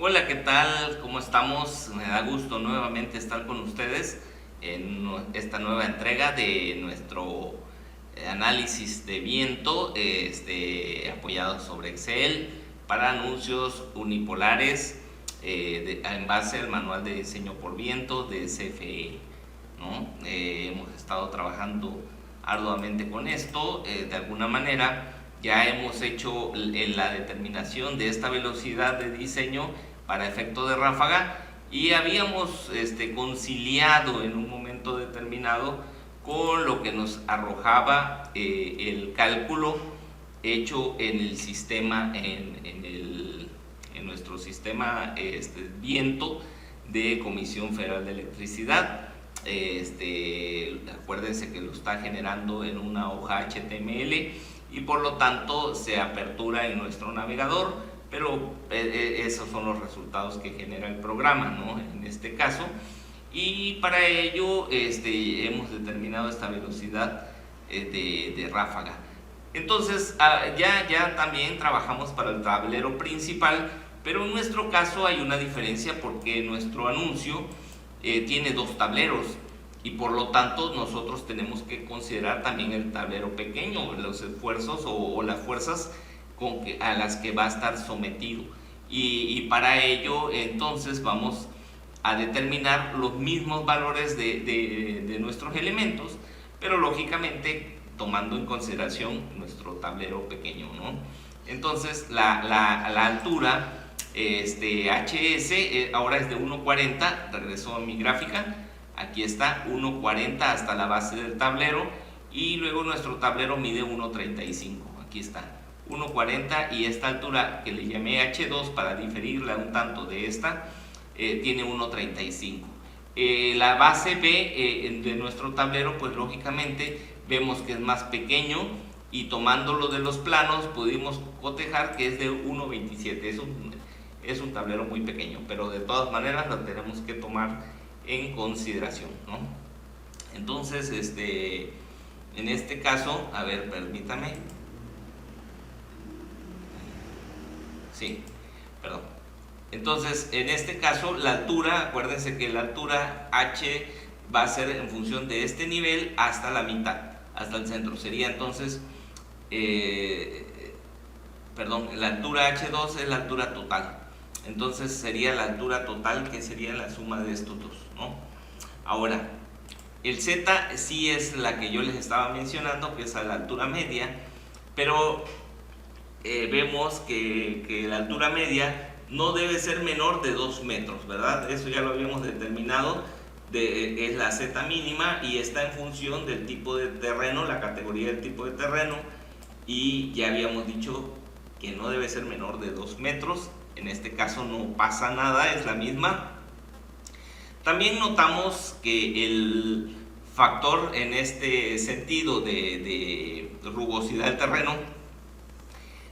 Hola, ¿qué tal? ¿Cómo estamos? Me da gusto nuevamente estar con ustedes en esta nueva entrega de nuestro análisis de viento, apoyado sobre Excel para anuncios unipolares en base al manual de diseño por viento de CFE, ¿no? Hemos estado trabajando arduamente con esto, de alguna manera. Ya hemos hecho la determinación de esta velocidad de diseño para efecto de ráfaga y habíamos conciliado en un momento determinado con lo que nos arrojaba el cálculo hecho en el sistema, en nuestro sistema viento de Comisión Federal de Electricidad. Acuérdense que lo está generando en una hoja HTML y por lo tanto se apertura en nuestro navegador, pero esos son los resultados que genera el programa, ¿no? En este caso, y para ello hemos determinado esta velocidad de ráfaga. Entonces ya también trabajamos para el tablero principal, pero en nuestro caso hay una diferencia porque nuestro anuncio tiene dos tableros y por lo tanto nosotros tenemos que considerar también el tablero pequeño, los esfuerzos o las fuerzas a las que va a estar sometido, y para ello entonces vamos a determinar los mismos valores de nuestros elementos, pero lógicamente tomando en consideración nuestro tablero pequeño, ¿no? Entonces la altura HS ahora es de 1.40, regreso a mi gráfica, aquí está 1.40 hasta la base del tablero, y luego nuestro tablero mide 1.35, aquí está 1.40, y esta altura que le llamé H2 para diferirla un tanto de esta, tiene 1.35. La base B de nuestro tablero, pues lógicamente vemos que es más pequeño, y tomándolo de los planos pudimos cotejar que es de 1.27. Es un tablero muy pequeño, pero de todas maneras lo tenemos que tomar en consideración, ¿no? Entonces, en este caso, a ver, permítame. Sí, perdón. Entonces, en este caso, la altura, acuérdense que la altura H va a ser en función de este nivel hasta la mitad, hasta el centro. Sería entonces, perdón, la altura H2 es la altura total. Entonces sería la altura total, que sería la suma de estos dos, ¿no? Ahora, el Z sí es la que yo les estaba mencionando, que es a la altura media, pero vemos que la altura media no debe ser menor de 2 metros, ¿verdad? Eso ya lo habíamos determinado, es la Z mínima, y está en función del tipo de terreno, la categoría del tipo de terreno, y ya habíamos dicho que no debe ser menor de 2 metros. En este caso no pasa nada, es la misma. También notamos que el factor en este sentido de rugosidad del terreno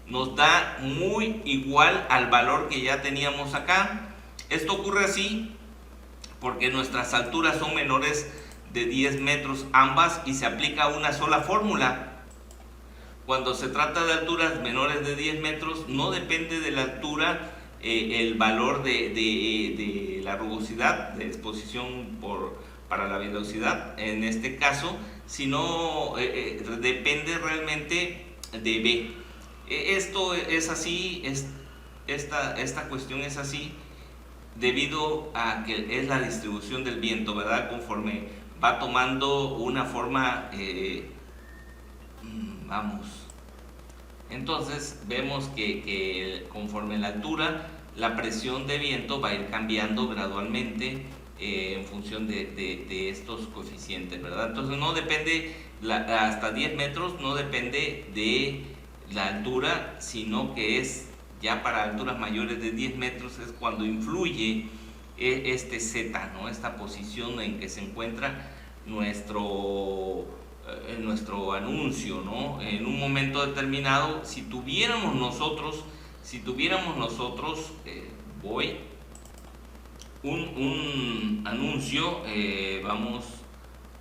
nos da muy igual al valor que ya teníamos acá. Esto ocurre así porque nuestras alturas son menores de 10 metros ambas, y se aplica una sola fórmula. Cuando se trata de alturas menores de 10 metros, no depende de la altura el valor de la rugosidad de exposición para la velocidad, en este caso, sino depende realmente de B. Esto es así, esta cuestión es así debido a que es la distribución del viento, ¿verdad? Conforme va tomando una forma, entonces vemos que conforme la altura, la presión de viento va a ir cambiando gradualmente en función de estos coeficientes, ¿verdad? Entonces no depende, hasta 10 metros no depende de la altura, sino que es ya para alturas mayores de 10 metros es cuando influye este Z, ¿no? Esta posición en que se encuentra nuestro anuncio, ¿no? En un momento determinado, si tuviéramos nosotros un anuncio, vamos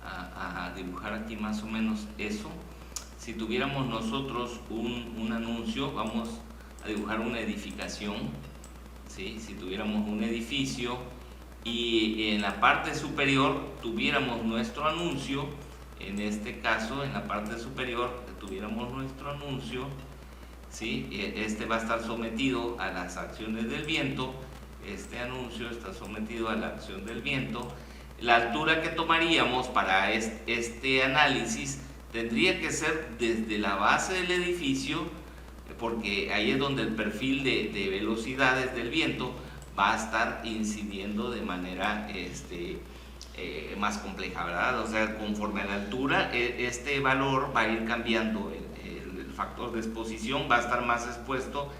a dibujar aquí más o menos eso. Si tuviéramos nosotros un anuncio, vamos a dibujar una edificación, ¿sí? Si tuviéramos un edificio y en la parte superior tuviéramos nuestro anuncio, en este caso en la parte superior tuviéramos nuestro anuncio, ¿sí? Este va a estar sometido a las acciones del viento, este anuncio está sometido a la acción del viento. La altura que tomaríamos para este análisis tendría que ser desde la base del edificio, porque ahí es donde el perfil de velocidades del viento va a estar incidiendo de manera más compleja, ¿verdad? O sea, conforme a la altura, este valor va a ir cambiando, el factor de exposición va a estar más expuesto,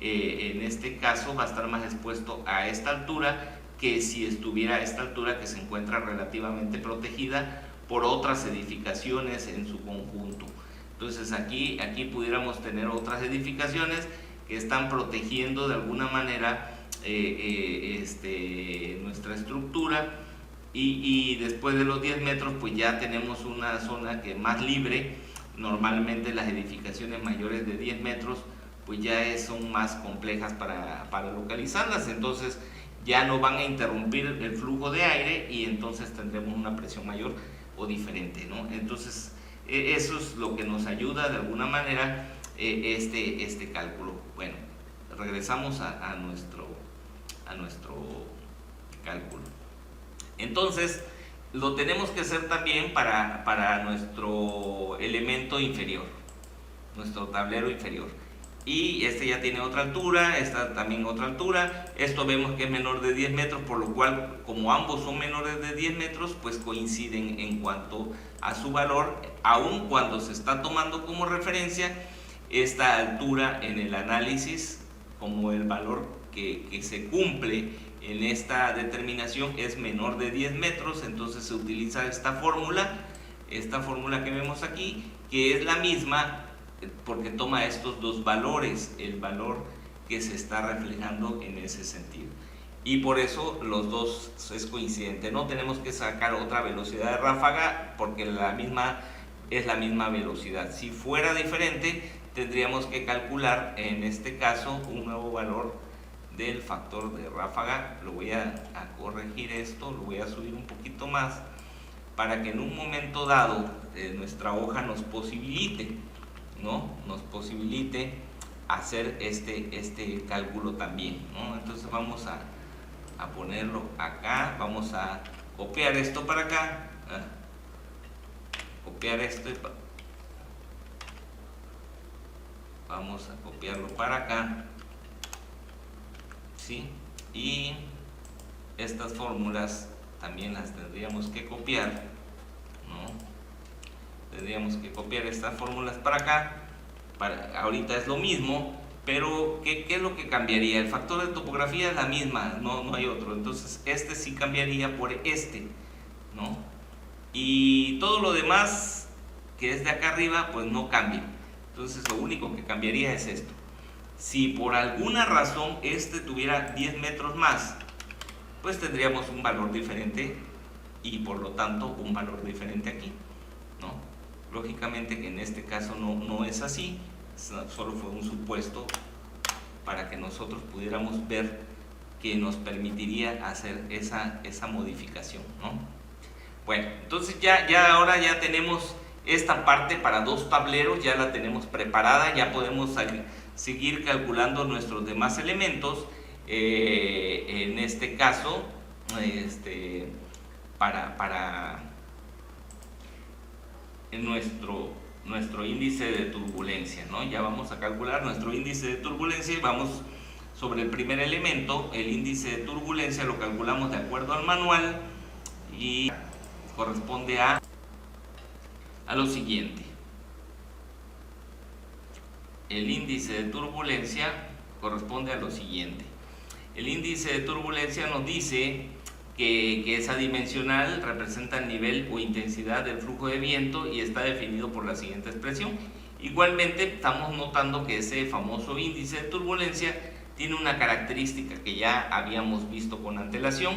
en este caso va a estar más expuesto a esta altura que si estuviera a esta altura, que se encuentra relativamente protegida por otras edificaciones en su conjunto. Entonces aquí pudiéramos tener otras edificaciones que están protegiendo de alguna manera nuestra estructura, y después de los 10 metros pues ya tenemos una zona que es más libre. Normalmente las edificaciones mayores de 10 metros pues ya son más complejas para localizarlas, entonces ya no van a interrumpir el flujo de aire y entonces tendremos una presión mayor o diferente, ¿no? Entonces eso es lo que nos ayuda de alguna manera este cálculo. Bueno, regresamos a nuestro cálculo. Entonces lo tenemos que hacer también para nuestro elemento inferior, nuestro tablero inferior. Y este ya tiene otra altura, esta también otra altura. Esto vemos que es menor de 10 metros, por lo cual, como ambos son menores de 10 metros, pues coinciden en cuanto a su valor, aun cuando se está tomando como referencia esta altura en el análisis, como el valor que se cumple en esta determinación es menor de 10 metros, entonces se utiliza esta fórmula que vemos aquí, que es la misma porque toma estos dos valores, el valor que se está reflejando en ese sentido, y por eso los dos es coincidente. No tenemos que sacar otra velocidad de ráfaga porque es la misma velocidad. Si fuera diferente, tendríamos que calcular en este caso un nuevo valor del factor de ráfaga. Lo voy a corregir esto, lo voy a subir un poquito más para que en un momento dado nuestra hoja nos posibilite, ¿no? Nos posibilite hacer este cálculo también, ¿no? Entonces vamos a ponerlo acá, vamos a copiar esto para acá, copiar esto y vamos a copiarlo para acá, ¿sí? Y estas fórmulas también las tendríamos que copiar, ¿no? Tendríamos que copiar estas fórmulas para acá. Ahorita es lo mismo, pero ¿qué es lo que cambiaría? El factor de topografía es la misma, no hay otro. Entonces este sí cambiaría por este, ¿no? Y todo lo demás que es de acá arriba pues no cambia. Entonces lo único que cambiaría es esto. Si por alguna razón este tuviera 10 metros más, pues tendríamos un valor diferente y por lo tanto un valor diferente aquí, ¿no? Lógicamente que en este caso no es así, solo fue un supuesto para que nosotros pudiéramos ver que nos permitiría hacer esa modificación, ¿no? Bueno, entonces ahora ya tenemos esta parte para dos tableros, ya la tenemos preparada, ya podemos seguir calculando nuestros demás elementos. En este caso, para nuestro índice de turbulencia, ¿no? Ya vamos a calcular nuestro índice de turbulencia y vamos sobre el primer elemento. El índice de turbulencia lo calculamos de acuerdo al manual y corresponde a lo siguiente. El índice de turbulencia corresponde a lo siguiente. El índice de turbulencia nos dice que es adimensional, representa el nivel o intensidad del flujo de viento y está definido por la siguiente expresión. Igualmente estamos notando que ese famoso índice de turbulencia tiene una característica que ya habíamos visto con antelación,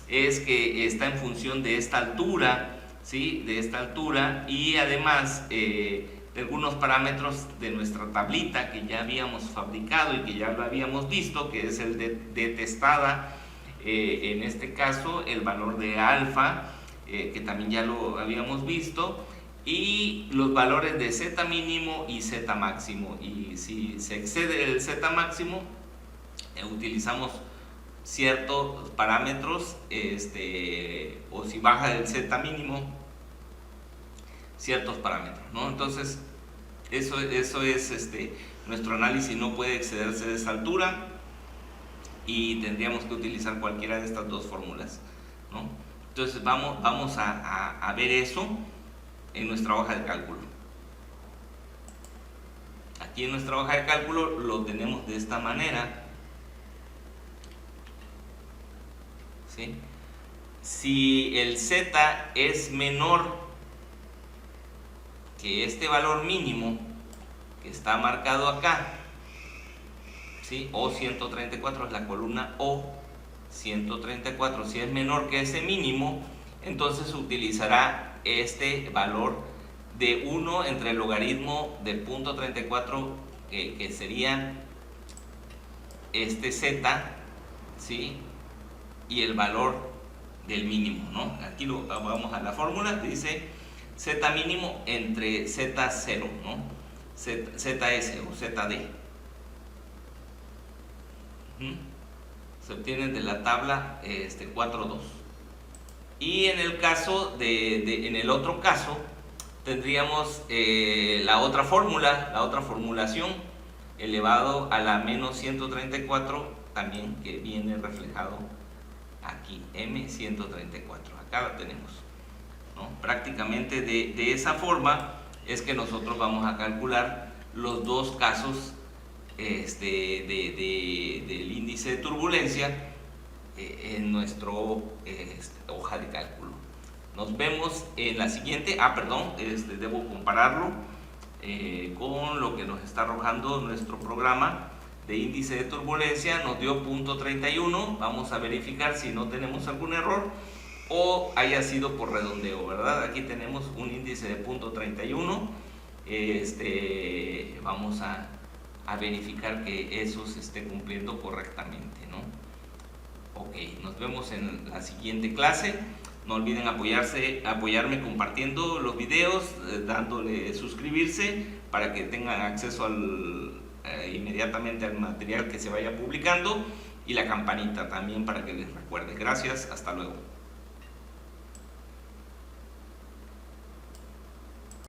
es que está en función de esta altura, ¿sí? De esta altura, y además algunos parámetros de nuestra tablita que ya habíamos fabricado y que ya lo habíamos visto, que es el de testada, en este caso el valor de alfa, que también ya lo habíamos visto, y los valores de z mínimo y z máximo. Y si se excede el z máximo, utilizamos ciertos parámetros, o si baja el z mínimo, ciertos parámetros, ¿no? Entonces eso es nuestro análisis no puede excederse de esa altura y tendríamos que utilizar cualquiera de estas dos fórmulas, ¿no? Entonces vamos a ver eso en nuestra hoja de cálculo. Aquí en nuestra hoja de cálculo lo tenemos de esta manera, ¿sí? Si el z es menor que este valor mínimo que está marcado acá, ¿sí? O 134 es la columna O, 134, si es menor que ese mínimo, entonces utilizará este valor de 1 entre el logaritmo de 0.34, que sería este z, ¿sí? Y el valor del mínimo, ¿no? Aquí vamos a la fórmula, dice z mínimo entre z0, ¿no? ZS o ZD. Se obtienen de la tabla 4.2. Y en el caso en el otro caso tendríamos la otra fórmula, la otra formulación elevado a la menos 134, también, que viene reflejado aquí, M134. Acá la tenemos, ¿no? Prácticamente de esa forma es que nosotros vamos a calcular los dos casos del índice de turbulencia en nuestra hoja de cálculo. Nos vemos en la siguiente. Debo compararlo con lo que nos está arrojando nuestro programa de índice de turbulencia. Nos dio 0.31. Vamos a verificar si no tenemos algún error o haya sido por redondeo, ¿verdad? Aquí tenemos un índice de 0.31. Vamos a verificar que eso se esté cumpliendo correctamente, ¿no? Ok, nos vemos en la siguiente clase. No olviden apoyarme compartiendo los videos, dándole suscribirse para que tengan acceso inmediatamente al material que se vaya publicando, y la campanita también para que les recuerde. Gracias, hasta luego.